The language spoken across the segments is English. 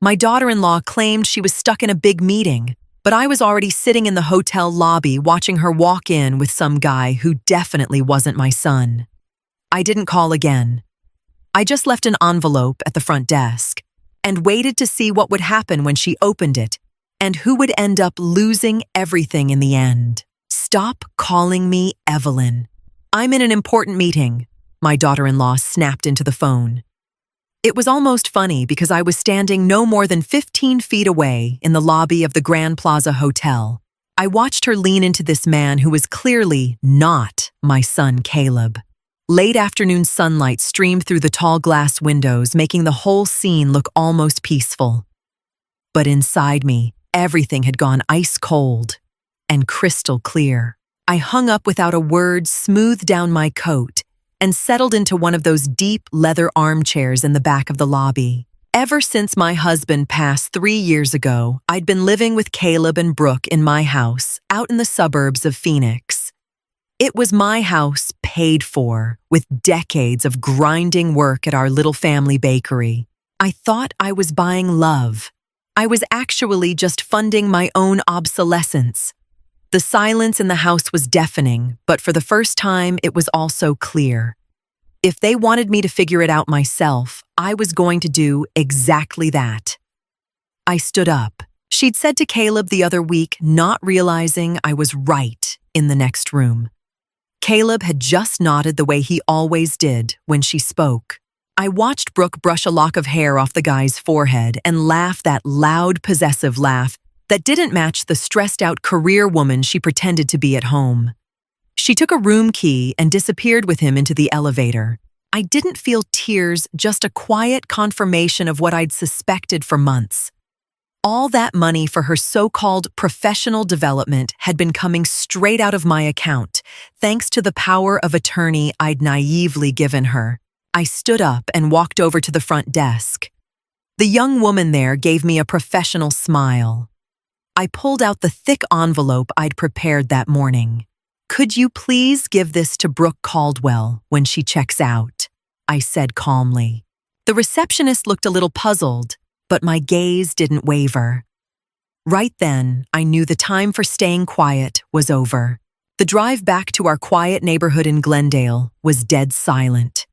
My daughter-in-law claimed she was stuck in a big meeting, but I was already sitting in the hotel lobby watching her walk in with some guy who definitely wasn't my son. I didn't call again. I just left an envelope at the front desk and waited to see what would happen when she opened it and who would end up losing everything in the end. "Stop calling me Evelyn. I'm in an important meeting," my daughter-in-law snapped into the phone. It was almost funny because I was standing no more than 15 feet away in the lobby of the Grand Plaza Hotel. I watched her lean into this man who was clearly not my son Caleb. Late afternoon sunlight streamed through the tall glass windows, making the whole scene look almost peaceful. But inside me, everything had gone ice cold and crystal clear. I hung up without a word, smoothed down my coat, and settled into one of those deep leather armchairs in the back of the lobby. Ever since my husband passed 3 years ago, I'd been living with Caleb and Brooke in my house out in the suburbs of Phoenix. It was my house paid for, with decades of grinding work at our little family bakery. I thought I was buying love. I was actually just funding my own obsolescence. The silence in the house was deafening, but for the first time, it was also clear. If they wanted me to figure it out myself, I was going to do exactly that. I stood up. She'd said to Caleb the other week, not realizing I was right in the next room. Caleb had just nodded the way he always did when she spoke. I watched Brooke brush a lock of hair off the guy's forehead and laugh that loud, possessive laugh that didn't match the stressed-out career woman she pretended to be at home. She took a room key and disappeared with him into the elevator. I didn't feel tears, just a quiet confirmation of what I'd suspected for months. All that money for her so-called professional development had been coming straight out of my account, thanks to the power of attorney I'd naively given her. I stood up and walked over to the front desk. The young woman there gave me a professional smile. I pulled out the thick envelope I'd prepared that morning. "Could you please give this to Brooke Caldwell when she checks out?" I said calmly. The receptionist looked a little puzzled, but my gaze didn't waver. Right then, I knew the time for staying quiet was over. The drive back to our quiet neighborhood in Glendale was dead silent.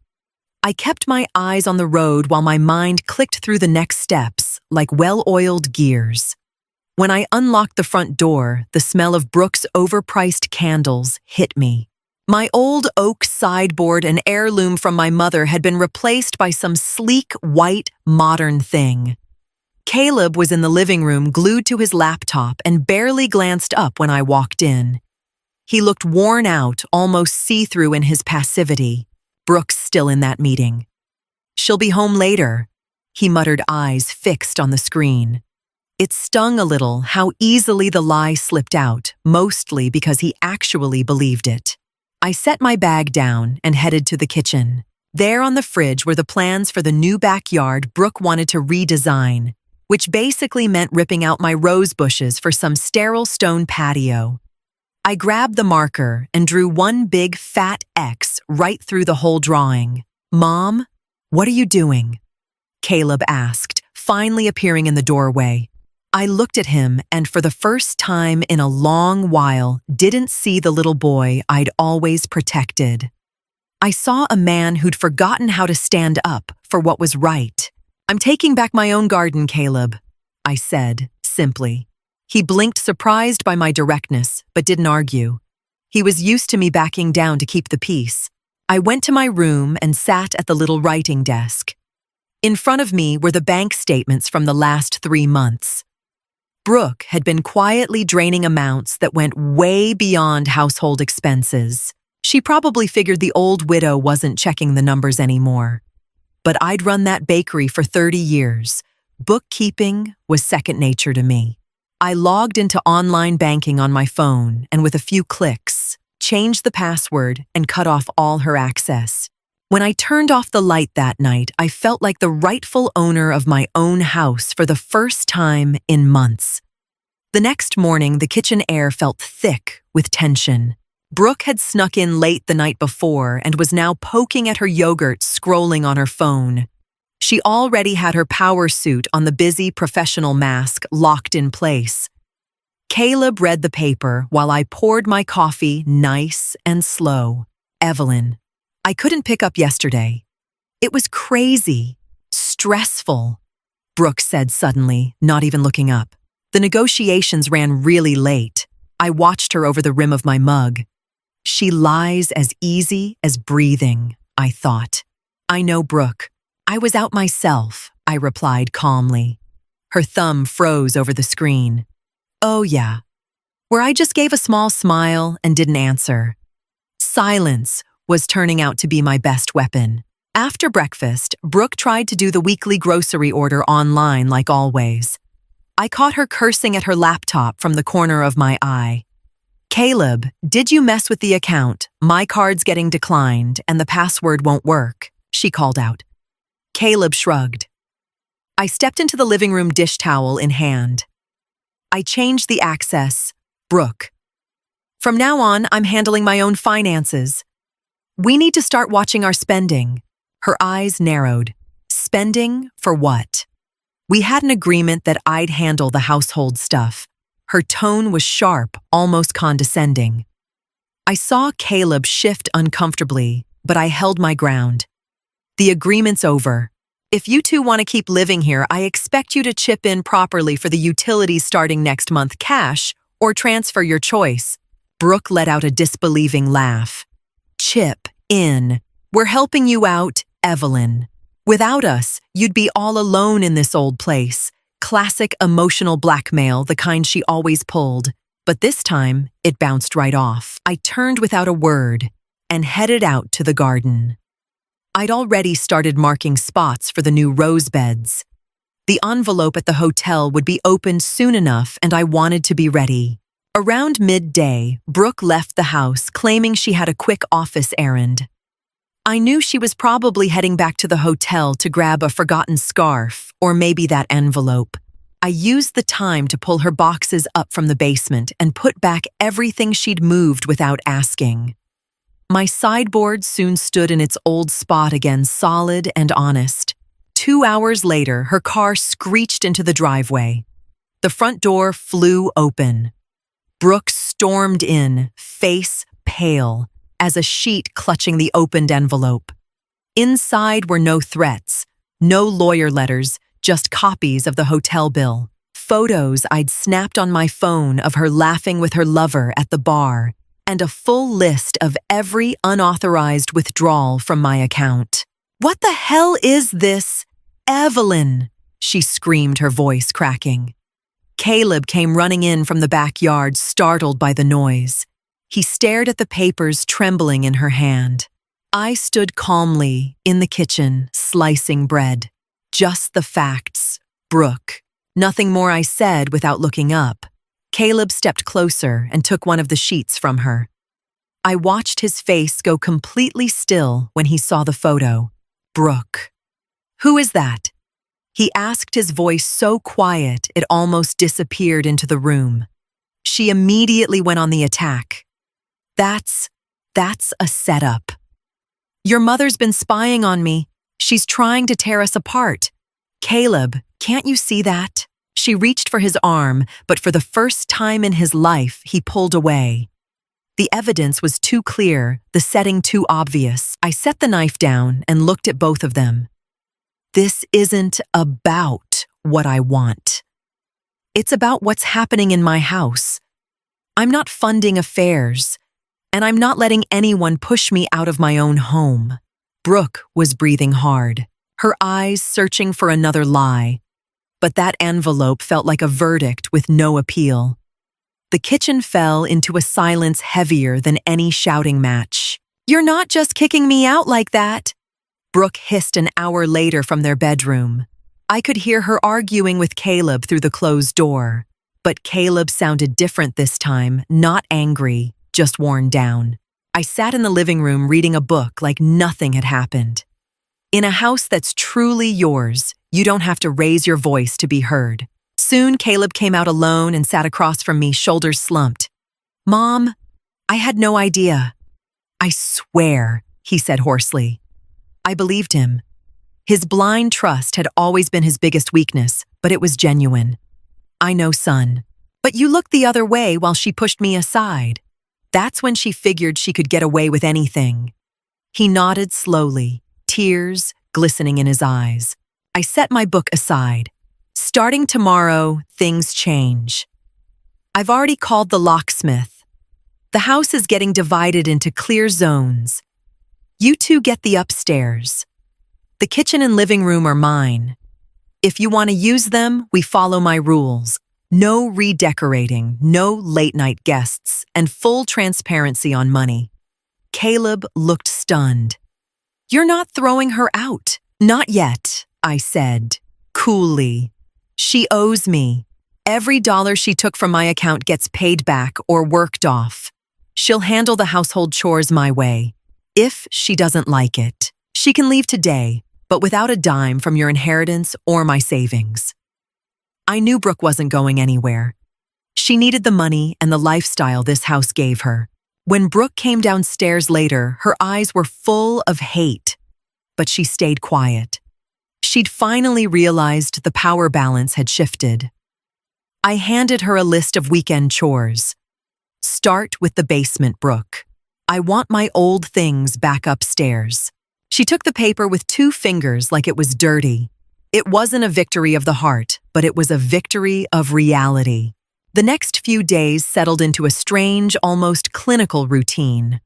I kept my eyes on the road while my mind clicked through the next steps like well-oiled gears. When I unlocked the front door, the smell of Brooke's overpriced candles hit me. My old oak sideboard and heirloom from my mother had been replaced by some sleek, white, modern thing. Caleb was in the living room glued to his laptop and barely glanced up when I walked in. He looked worn out, almost see-through in his passivity. Brooke's still in that meeting. "She'll be home later," he muttered, eyes fixed on the screen. It stung a little how easily the lie slipped out, mostly because he actually believed it. I set my bag down and headed to the kitchen. There on the fridge were the plans for the new backyard Brooke wanted to redesign, which basically meant ripping out my rose bushes for some sterile stone patio. I grabbed the marker and drew one big fat X right through the whole drawing. "Mom, what are you doing?" Caleb asked, finally appearing in the doorway. I looked at him and for the first time in a long while didn't see the little boy I'd always protected. I saw a man who'd forgotten how to stand up for what was right. "I'm taking back my own garden, Caleb," I said, simply. He blinked, surprised by my directness, but didn't argue. He was used to me backing down to keep the peace. I went to my room and sat at the little writing desk. In front of me were the bank statements from the last 3 months. Brooke had been quietly draining amounts that went way beyond household expenses. She probably figured the old widow wasn't checking the numbers anymore. But I'd run that bakery for 30 years. Bookkeeping was second nature to me. I logged into online banking on my phone and with a few clicks, changed the password and cut off all her access. When I turned off the light that night, I felt like the rightful owner of my own house for the first time in months. The next morning, the kitchen air felt thick with tension. Brooke had snuck in late the night before and was now poking at her yogurt, scrolling on her phone. She already had her power suit on the busy professional mask locked in place. Caleb read the paper while I poured my coffee nice and slow. Evelyn, I couldn't pick up yesterday. It was crazy, stressful, Brooke said suddenly, not even looking up. The negotiations ran really late. I watched her over the rim of my mug. She lies as easy as breathing, I thought. I know, Brooke. I was out myself, I replied calmly. Her thumb froze over the screen. Oh yeah. Where I just gave a small smile and didn't answer. Silence was turning out to be my best weapon. After breakfast, Brooke tried to do the weekly grocery order online like always. I caught her cursing at her laptop from the corner of my eye. Caleb, did you mess with the account? My card's getting declined and the password won't work, she called out. Caleb shrugged. I stepped into the living room dish towel in hand. I changed the access, Brooke. From now on, I'm handling my own finances. We need to start watching our spending. Her eyes narrowed. Spending for what? We had an agreement that I'd handle the household stuff. Her tone was sharp, almost condescending. I saw Caleb shift uncomfortably, but I held my ground. The agreement's over. If you two want to keep living here, I expect you to chip in properly for the utilities starting next month cash or transfer your choice. Brooke let out a disbelieving laugh. Chip in. We're helping you out, Evelyn. Without us, you'd be all alone in this old place. Classic emotional blackmail, the kind she always pulled. But this time, it bounced right off. I turned without a word and headed out to the garden. I'd already started marking spots for the new rose beds. The envelope at the hotel would be opened soon enough, and I wanted to be ready. Around midday, Brooke left the house, claiming she had a quick office errand. I knew she was probably heading back to the hotel to grab a forgotten scarf, or maybe that envelope. I used the time to pull her boxes up from the basement and put back everything she'd moved without asking. My sideboard soon stood in its old spot again, solid and honest. 2 hours later, her car screeched into the driveway. The front door flew open. Brooke stormed in, face pale, as a sheet clutching the opened envelope. Inside were no threats, no lawyer letters, just copies of the hotel bill. Photos I'd snapped on my phone of her laughing with her lover at the bar, and a full list of every unauthorized withdrawal from my account. What the hell is this? Evelyn, she screamed, her voice cracking. Caleb came running in from the backyard, startled by the noise. He stared at the papers, trembling in her hand. I stood calmly in the kitchen, slicing bread. Just the facts, Brooke. Nothing more, I said without looking up. Caleb stepped closer and took one of the sheets from her. I watched his face go completely still when he saw the photo. Brooke. Who is that? He asked, his voice so quiet it almost disappeared into the room. She immediately went on the attack. That's a setup. Your mother's been spying on me. She's trying to tear us apart. Caleb, can't you see that? She reached for his arm, but for the first time in his life, he pulled away. The evidence was too clear, the setting too obvious. I set the knife down and looked at both of them. This isn't about what I want. It's about what's happening in my house. I'm not funding affairs, and I'm not letting anyone push me out of my own home. Brooke was breathing hard, her eyes searching for another lie. But that envelope felt like a verdict with no appeal. The kitchen fell into a silence heavier than any shouting match. You're not just kicking me out like that, Brooke hissed an hour later from their bedroom. I could hear her arguing with Caleb through the closed door. But Caleb sounded different this time, not angry, just worn down. I sat in the living room reading a book like nothing had happened. In a house that's truly yours, you don't have to raise your voice to be heard. Soon, Caleb came out alone and sat across from me, shoulders slumped. Mom, I had no idea. I swear, he said hoarsely. I believed him. His blind trust had always been his biggest weakness, but it was genuine. "I know, son. But you looked the other way while she pushed me aside." That's when she figured she could get away with anything. He nodded slowly, tears glistening in his eyes. I set my book aside. "Starting tomorrow, things change. I've already called the locksmith. The house is getting divided into clear zones. You two get the upstairs. The kitchen and living room are mine. If you want to use them, we follow my rules. No redecorating, no late-night guests, and full transparency on money." Caleb looked stunned. "You're not throwing her out." "Not yet," I said, coolly. "She owes me. Every dollar she took from my account gets paid back or worked off. She'll handle the household chores my way. If she doesn't like it, she can leave today, but without a dime from your inheritance or my savings." I knew Brooke wasn't going anywhere. She needed the money and the lifestyle this house gave her. When Brooke came downstairs later, her eyes were full of hate, but she stayed quiet. She'd finally realized the power balance had shifted. I handed her a list of weekend chores. "Start with the basement, Brooke. I want my old things back upstairs." She took the paper with 2 fingers like it was dirty. It wasn't a victory of the heart, but it was a victory of reality. The next few days settled into a strange, almost clinical routine.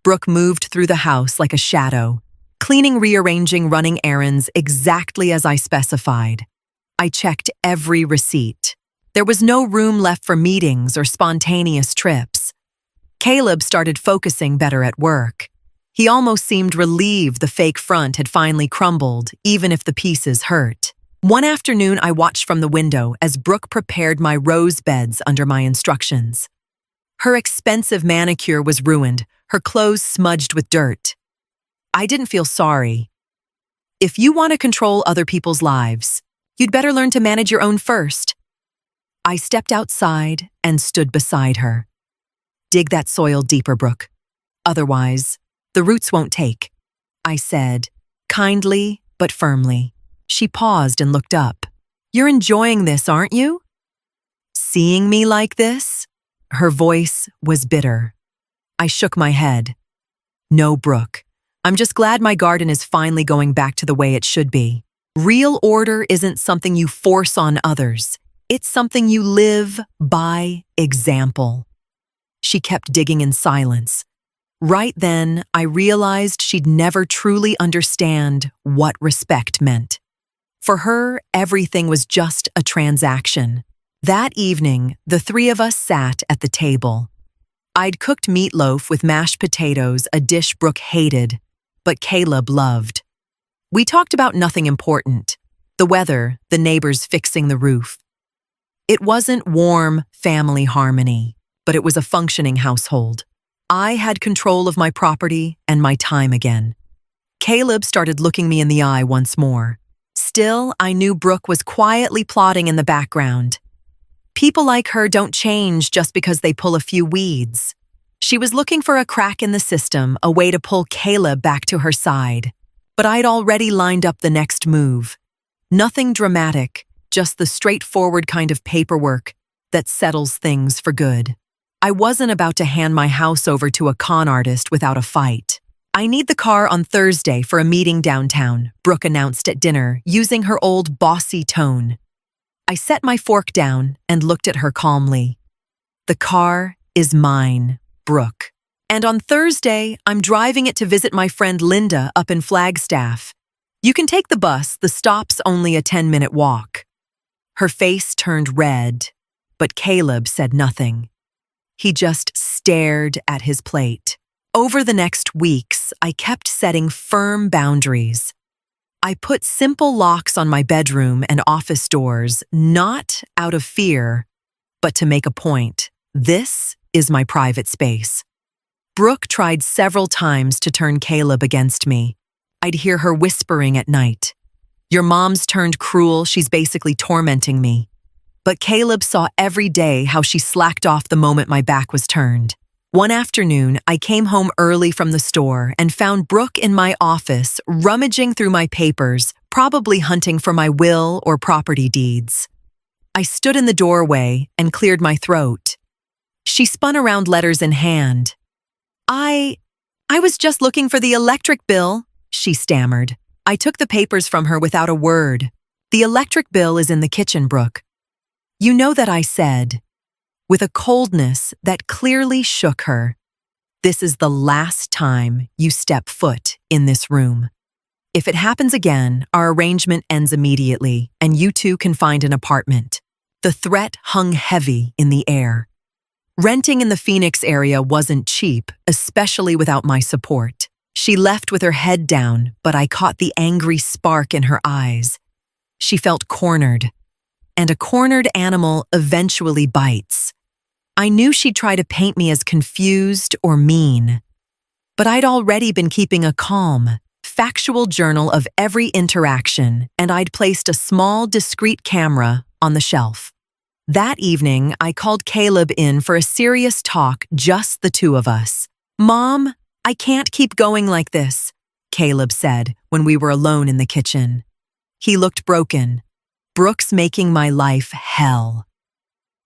Brooke moved through the house like a shadow, cleaning, rearranging, running errands exactly as I specified. I checked every receipt. There was no room left for meetings or spontaneous trips. Caleb started focusing better at work. He almost seemed relieved the fake front had finally crumbled, even if the pieces hurt. One afternoon, I watched from the window as Brooke prepared my rose beds under my instructions. Her expensive manicure was ruined, her clothes smudged with dirt. I didn't feel sorry. If you want to control other people's lives, you'd better learn to manage your own first. I stepped outside and stood beside her. "Dig that soil deeper, Brooke. Otherwise, the roots won't take," I said, kindly but firmly. She paused and looked up. "You're enjoying this, aren't you? Seeing me like this?" Her voice was bitter. I shook my head. "No, Brooke. I'm just glad my garden is finally going back to the way it should be. Real order isn't something you force on others. It's something you live by example." She kept digging in silence. Right then, I realized she'd never truly understand what respect meant. For her, everything was just a transaction. That evening, the 3 of us sat at the table. I'd cooked meatloaf with mashed potatoes, a dish Brooke hated, but Caleb loved. We talked about nothing important: the weather, the neighbors fixing the roof. It wasn't warm family harmony, but it was a functioning household. I had control of my property and my time again. Caleb started looking me in the eye once more. Still, I knew Brooke was quietly plotting in the background. People like her don't change just because they pull a few weeds. She was looking for a crack in the system, a way to pull Caleb back to her side. But I'd already lined up the next move. Nothing dramatic, just the straightforward kind of paperwork that settles things for good. I wasn't about to hand my house over to a con artist without a fight. "I need the car on Thursday for a meeting downtown," Brooke announced at dinner, using her old bossy tone. I set my fork down and looked at her calmly. "The car is mine, Brooke. And on Thursday, I'm driving it to visit my friend Linda up in Flagstaff. You can take the bus, the stop's only a 10-minute walk." Her face turned red, but Caleb said nothing. He just stared at his plate. Over the next weeks, I kept setting firm boundaries. I put simple locks on my bedroom and office doors, not out of fear, but to make a point. This is my private space. Brooke tried several times to turn Caleb against me. I'd hear her whispering at night. "Your mom's turned cruel, she's basically tormenting me." But Caleb saw every day how she slacked off the moment my back was turned. One afternoon, I came home early from the store and found Brooke in my office, rummaging through my papers, probably hunting for my will or property deeds. I stood in the doorway and cleared my throat. She spun around, letters in hand. I was just looking for the electric bill, she stammered. I took the papers from her without a word. The electric bill is in the kitchen, Brooke. You know that, I said, with a coldness that clearly shook her. This is the last time you step foot in this room. If it happens again, our arrangement ends immediately, and you two can find an apartment. The threat hung heavy in the air. Renting in the Phoenix area wasn't cheap, especially without my support. She left with her head down, but I caught the angry spark in her eyes. She felt cornered, and a cornered animal eventually bites. I knew she'd try to paint me as confused or mean, but I'd already been keeping a calm, factual journal of every interaction, and I'd placed a small, discreet camera on the shelf. That evening, I called Caleb in for a serious talk, just the two of us. Mom, I can't keep going like this, Caleb said when we were alone in the kitchen. He looked broken. Brooke's making my life hell.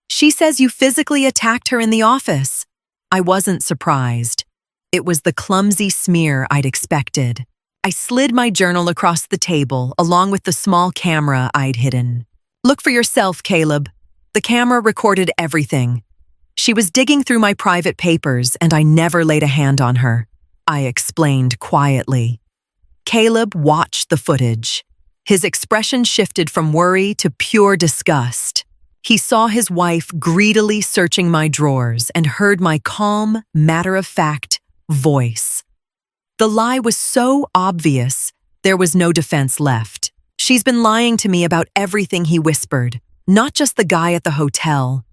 She says you physically attacked her in the office. I wasn't surprised. It was the clumsy smear I'd expected. I slid my journal across the table along with the small camera I'd hidden. Look for yourself, Caleb. The camera recorded everything. She was digging through my private papers and I never laid a hand on her, I explained quietly. Caleb watched the footage. His expression shifted from worry to pure disgust. He saw his wife greedily searching my drawers and heard my calm, matter-of-fact voice. The lie was so obvious, there was no defense left. She's been lying to me about everything, he whispered, not just the guy at the hotel.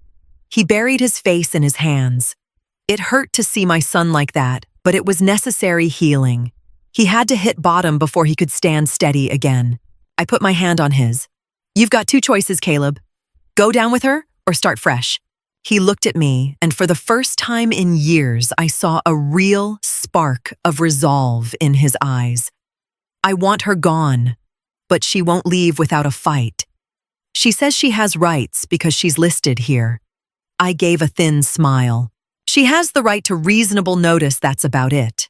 He buried his face in his hands. It hurt to see my son like that, but it was necessary healing. He had to hit bottom before he could stand steady again. I put my hand on his. You've got two choices, Caleb. Go down with her or start fresh. He looked at me, and for the first time in years, I saw a real spark of resolve in his eyes. I want her gone, but she won't leave without a fight. She says she has rights because she's listed here. I gave a thin smile. She has the right to reasonable notice, that's about it.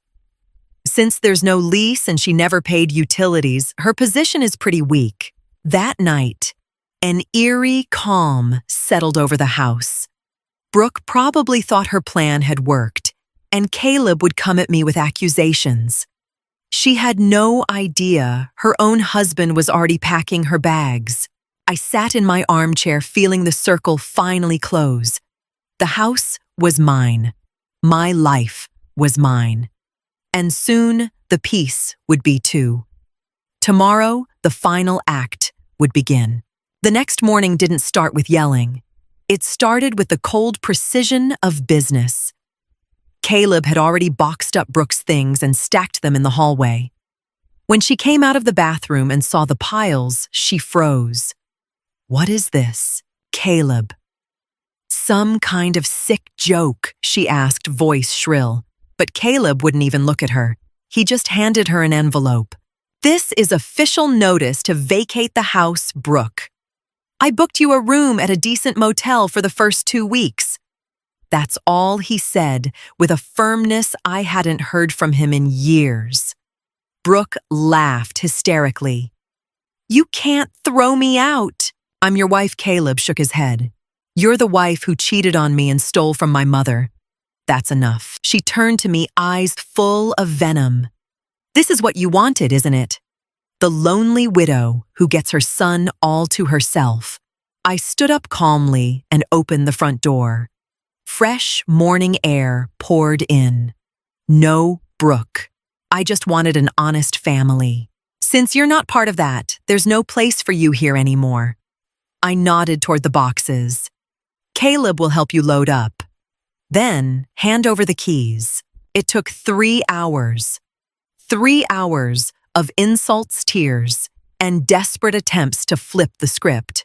Since there's no lease and she never paid utilities, her position is pretty weak. That night, an eerie calm settled over the house. Brooke probably thought her plan had worked, and Caleb would come at me with accusations. She had no idea her own husband was already packing her bags. I sat in my armchair feeling the circle finally close. The house was mine. My life was mine. And soon the peace would be too. Tomorrow, the final act would begin. The next morning didn't start with yelling. It started with the cold precision of business. Caleb had already boxed up Brooke's things and stacked them in the hallway. When she came out of the bathroom and saw the piles, she froze. What is this, Caleb? Some kind of sick joke, she asked, voice shrill. But Caleb wouldn't even look at her. He just handed her an envelope. This is official notice to vacate the house, Brooke. I booked you a room at a decent motel for the first 2 weeks. That's all he said, with a firmness I hadn't heard from him in years. Brooke laughed hysterically. You can't throw me out. I'm your wife, Caleb shook his head. You're the wife who cheated on me and stole from my mother. That's enough. She turned to me, eyes full of venom. This is what you wanted, isn't it? The lonely widow who gets her son all to herself. I stood up calmly and opened the front door. Fresh morning air poured in. No Brooke. I just wanted an honest family. Since you're not part of that, there's no place for you here anymore. I nodded toward the boxes. Caleb will help you load up. Then, hand over the keys. It took 3 hours. 3 hours of insults, tears, and desperate attempts to flip the script.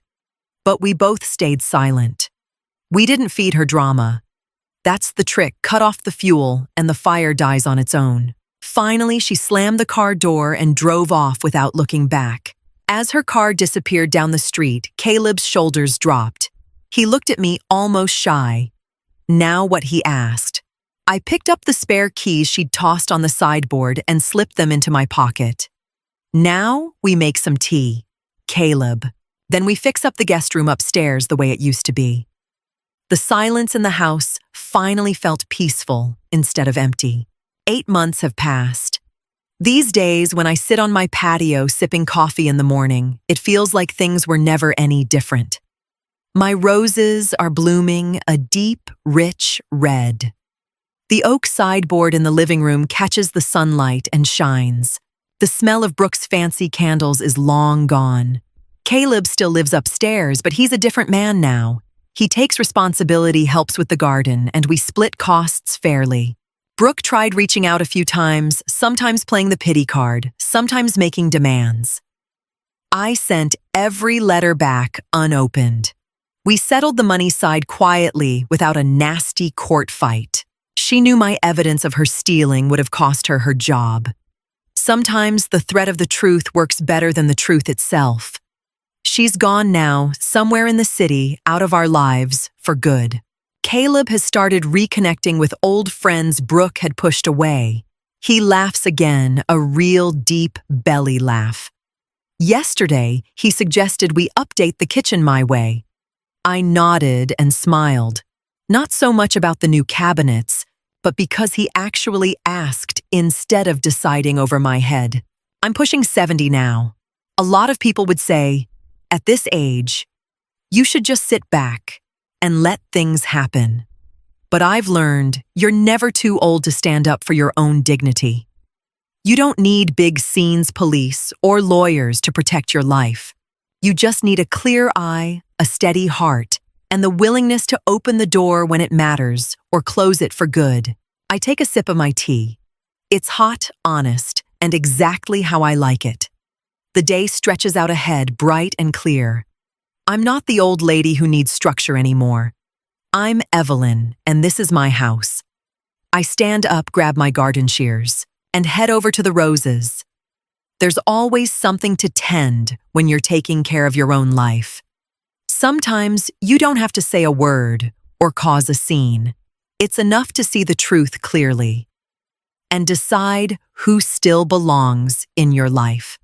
But we both stayed silent. We didn't feed her drama. That's the trick, cut off the fuel and the fire dies on its own. Finally, she slammed the car door and drove off without looking back. As her car disappeared down the street, Caleb's shoulders dropped. He looked at me almost shy. Now what he asked. I picked up the spare keys she'd tossed on the sideboard and slipped them into my pocket. Now we make some tea. Caleb. Then we fix up the guest room upstairs the way it used to be. The silence in the house finally felt peaceful instead of empty. 8 months have passed. These days, when I sit on my patio sipping coffee in the morning, it feels like things were never any different. My roses are blooming a deep, rich red. The oak sideboard in the living room catches the sunlight and shines. The smell of Brooke's fancy candles is long gone. Caleb still lives upstairs, but he's a different man now. He takes responsibility, helps with the garden, and we split costs fairly. Brooke tried reaching out a few times, sometimes playing the pity card, sometimes making demands. I sent every letter back unopened. We settled the money side quietly without a nasty court fight. She knew my evidence of her stealing would have cost her her job. Sometimes the threat of the truth works better than the truth itself. She's gone now, somewhere in the city, out of our lives, for good. Caleb has started reconnecting with old friends Brooke had pushed away. He laughs again, a real deep belly laugh. Yesterday, he suggested we update the kitchen my way. I nodded and smiled. Not so much about the new cabinets, but because he actually asked instead of deciding over my head. I'm pushing 70 now. A lot of people would say, at this age, you should just sit back and let things happen. But I've learned you're never too old to stand up for your own dignity. You don't need big scenes police or lawyers to protect your life. You just need a clear eye, a steady heart, and the willingness to open the door when it matters or close it for good. I take a sip of my tea. It's hot, honest, and exactly how I like it. The day stretches out ahead, bright and clear. I'm not the old lady who needs structure anymore. I'm Evelyn, and this is my house. I stand up, grab my garden shears, and head over to the roses. There's always something to tend when you're taking care of your own life. Sometimes you don't have to say a word or cause a scene. It's enough to see the truth clearly and decide who still belongs in your life.